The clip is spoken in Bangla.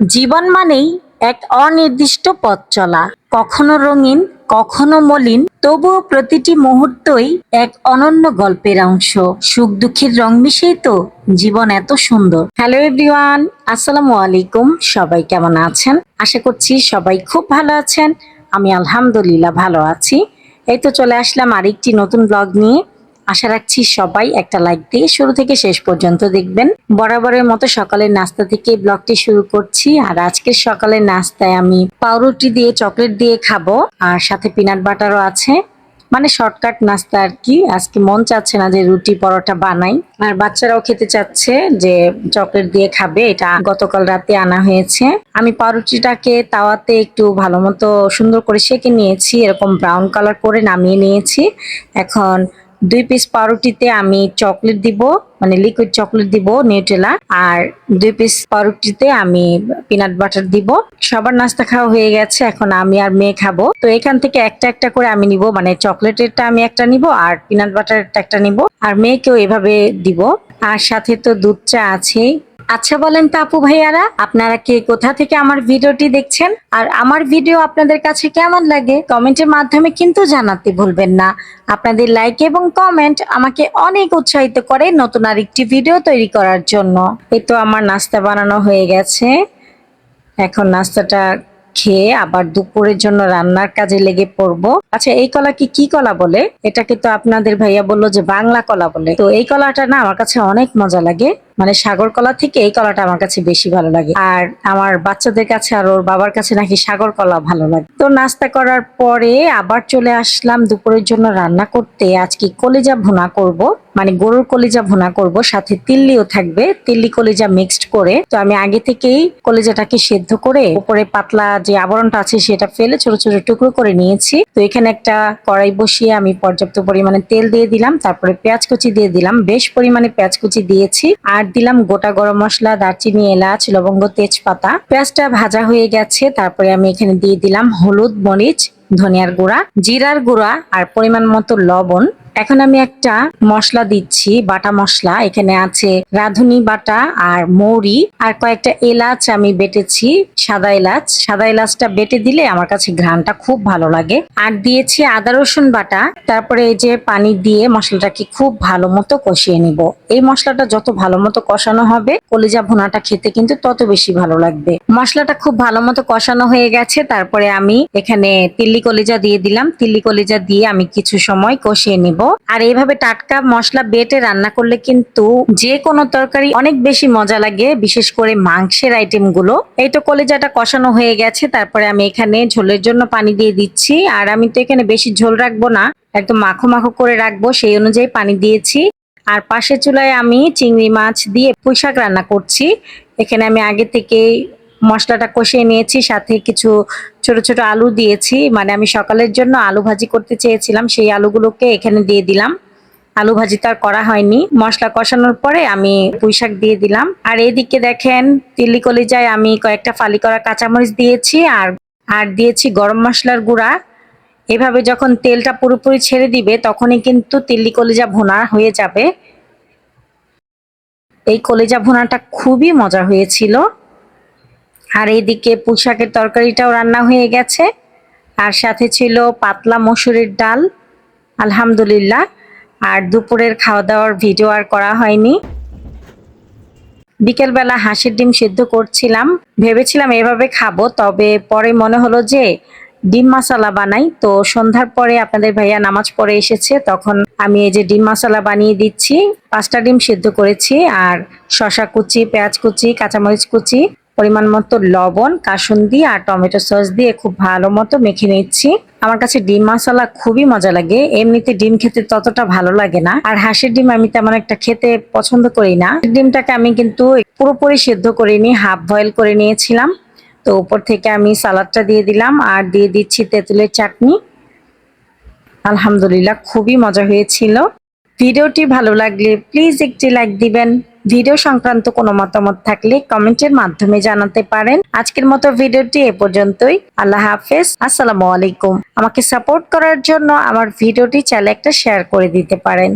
জীবন মানেই এক অনির্দিষ্ট পথ চলা, কখনো রঙিন, কখনো মলিন, তবুও প্রতিটি মুহূর্তই এক অনন্য গল্পের অংশ। সুখ দুঃখের রং মিশেই তো জীবন এত সুন্দর। হ্যালো এভরিওয়ান, আসসালামু আলাইকুম। সবাই কেমন আছেন? আশা করছি সবাই খুব ভালো আছেন। আমি আলহামদুলিল্লাহ ভালো আছি। এই তো চলে আসলাম আরেকটি নতুন ব্লগ নিয়ে। আশা রাখছি সবাই একটা লাইক দিয়ে শুরু থেকে শেষ পর্যন্ত দেখবেন। বরাবরের মতো সকালের নাস্তা থেকে ব্লগটি শুরু করছি। আর আজকের সকালের নাস্তায় আমি পাউরুটি দিয়ে চকলেট দিয়ে খাবো, আর সাথে পিনাট বাটারও আছে। মানে শর্টকাট নাস্তা আর কি। আজকে মন চাচ্ছে না যে রুটি পরোটা বানাই, আর বাচ্চারাও খেতে চাচ্ছে যে চকলেট দিয়ে খাবে। এটা গতকাল রাতে আনা হয়েছে। আমি পাউরুটিটাকে তাওয়াতে একটু ভালো মতো সুন্দর করে সেঁকে নিয়েছি, এরকম ব্রাউন কালার করে নামিয়ে নিয়েছি। এখন 2 পিস পাউরুটিতে আমি চকলেট দিব, মানে লিকুইড চকলেট দিব নিউটেলা, আর 2 পিস পাউরুটিতে আমি পিনাট বাটার দিব। সবার নাস্তা খাওয়া হয়ে গেছে, এখন আমি আর মেয়ে খাবো। তো এখান থেকে একটা একটা করে আমি নিব, মানে চকলেটেরটা আমি একটা নিব আর পিনাট বাটারেরটা একটা নিব, আর মেয়েকেও এভাবে দিব। আর সাথে তো দুধ চা আছেই। আচ্ছা বলেন তো আপু ভাইয়ারা, আপনারা কে কোথা থেকে আমার ভিডিওটি দেখছেন, আর আমার ভিডিও আপনাদের কাছে কেমন লাগে কমেন্টের মাধ্যমে কিন্তু জানাতে ভুলবেন না। আপনাদের লাইক এবং কমেন্ট আমাকে অনেক উৎসাহিত করে নতুন আরেকটি ভিডিও তৈরি করার জন্য। এই তো আমার নাস্তা বানানো হয়ে গেছে। এখন নাস্তাটা খেয়ে আবার দুপুরের জন্য রান্নার কাজে লেগে পড়বো। আচ্ছা, এই কলাকে কি কলা বলে? এটাকে তো আপনাদের ভাইয়া বললো যে বাংলা কলা বলে। তো এই কলাটা না আমার কাছে অনেক মজা লাগে, মানে সাগর কলা থেকে এই কলাটা আমার কাছে বেশি ভালো লাগে। আর আমার বাচ্চাদের কাছে আর ওর বাবার কাছে নাকি সাগর কলা ভালো লাগে। তো নাস্তা করার পরে আবার চলে আসলাম দুপুরের জন্য রান্না করতে। আজকে কলিজা ভুনা করব, মানে গরুর কলিজা ভুনা করব, সাথে তিল্লিও থাকবে, তিল্লি কলিজা মিক্সড করে। তো আমি আগে থেকেই কলিজাটাকে সেদ্ধ করে উপরে পাতলা যে আবরণটা আছে সেটা ফেলে ছোট ছোট টুকরো করে নিয়েছি। তো এখানে একটা কড়াই বসিয়ে আমি পর্যাপ্ত পরিমাণে তেল দিয়ে দিলাম, তারপরে পেঁয়াজ কুচি দিয়ে দিলাম, বেশ পরিমাণে পেঁয়াজ কুচি দিয়েছি, আর দিলাম গোটা গরম মশলা, দারচিনি, এলাচ, লবঙ্গ, তেজপাতা। পেঁয়াজটা ভাজা হয়ে গেছে, তারপরে আমি এখানে দিয়ে দিলাম হলুদ, মরিচ, ধনিয়ার গুঁড়া, জিরার গুঁড়া আর পরিমাণ মতো লবণ। এখন আমি একটা মশলা দিচ্ছি, বাটা মশলা। এখানে আছে রাঁধুনি বাটা আর মৌরি আর কয়েকটা এলাচ আমি বেটেছি, সাদা এলাচ। সাদা এলাচটা বেটে দিলে আমার কাছে ঘ্রাণটা খুব ভালো লাগে। আর দিয়েছি আদা রসুন বাটা। তারপরে এই যে পানি দিয়ে মশলাটাকে খুব ভালো মতো কষিয়ে নিব। এই মশলাটা যত ভালো মতো কষানো হবে কলিজা ভুনাটা খেতে কিন্তু তত বেশি ভালো লাগবে। মশলাটা খুব ভালো মতো কষানো হয়ে গেছে, তারপরে আমি এখানে তিল্লি কলিজা দিয়ে দিলাম। তিল্লি কলিজা দিয়ে আমি কিছু সময় কষিয়ে নিব। আর এইভাবে টাটকা মশলা বেটে রান্না করলে কিন্তু যে কোনো তরকারি অনেক বেশি মজা লাগে, বিশেষ করে মাংসের আইটেম গুলো। এই তো কলিজাটা কষানো হয়ে গেছে, তারপরে আমি এখানে ঝোলের জন্য পানি দিয়ে দিচ্ছি। আর আমি তো এখানে বেশি ঝোল রাখবো না, একদম মাখো মাখো করে রাখবো, সেই অনুযায়ী পানি দিয়েছি। আর পাশের চুলায় আমি চিংড়ি মাছ দিয়ে পুঁই শাক রান্না করছি। এখানে আমি আগে থেকে মশলাটা কষিয়ে নিয়েছি, সাথে কিছু ছোট ছোট আলু দিয়েছি। মানে আমি সকালের জন্য আলু ভাজি করতে চেয়েছিলাম, সেই আলুগুলোকে এখানে দিয়ে দিলাম। আলু ভাজি তো আর করা হয়নি। মশলা কষানোর পরে আমি পুঁই শাক দিয়ে দিলাম। আর এদিকে দেখেন তিল্লি কলিজায় আমি কয়েকটা ফালি করা কাঁচামরিচ দিয়েছি, আর আর দিয়েছি গরম মশলার গুঁড়া। এভাবে যখন তেলটা পুরোপুরি ছেড়ে দিবে তখনই কিন্তু তিল্লি কলিজা ভুনা হয়ে যাবে। এই কলিজা ভুনাটা খুবই মজা হয়েছিল। আর এইদিকে পুঁই শাকের তরকারিটাও রান্না হয়ে গেছে, আর সাথে ছিল পাতলা মসুরির ডাল, আলহামদুলিল্লাহ। আর দুপুরের খাওয়া দাওয়ার ভিডিও আর করা হয়নি। বিকেলবেলা হাঁসের ডিম সিদ্ধ করছিলাম, ভেবেছিলাম এভাবে খাবো, তবে পরে মনে হলো যে ডিম মশলা বানাই। তো সন্ধ্যার পরে আপনাদের ভাইয়া নামাজ পড়ে এসেছে, তখন আমি এই যে ডিম মশলা বানিয়ে দিচ্ছি। 5টা ডিম সিদ্ধ করেছি, আর শসা কুচি, পেঁয়াজ কুচি, কাঁচামরিচ কুচি, পরিমাণ মতো লবণ, কাসুন্দি আর টমেটো সস দিয়ে খুব ভালো মতো মেখে নিচ্ছি। আমার কাছে ডিম মশলা খুবই মজা লাগে, এমনিতে ডিম খেতে ততটা ভালো লাগে না। আর হাঁসের ডিম আমি তেমন একটা খেতে পছন্দ করি না। ডিমটাকে আমি কিন্তু পুরোপুরি সিদ্ধ করিনি, হাফ বয়েল করে নিয়েছিলাম। তো উপর থেকে আমি সালাদটা দিয়ে দিলাম, আর দিয়ে দিচ্ছি তেঁতুলের চাটনি। আলহামদুলিল্লাহ খুবই মজা হয়েছিল। ভিডিওটি ভালো লাগলে প্লিজ একটি লাইক দিবেন। ভিডিও সংক্রান্ত কোনো মতামত থাকলে কমেন্টের মাধ্যমে জানাতে পারেন। আজকের মতো ভিডিওটি এ পর্যন্তই। আল্লাহ হাফেজ, আসসালামু আলাইকুম। আমাকে সাপোর্ট করার জন্য আমার ভিডিওটি চাইলে একটা শেয়ার করে দিতে পারেন।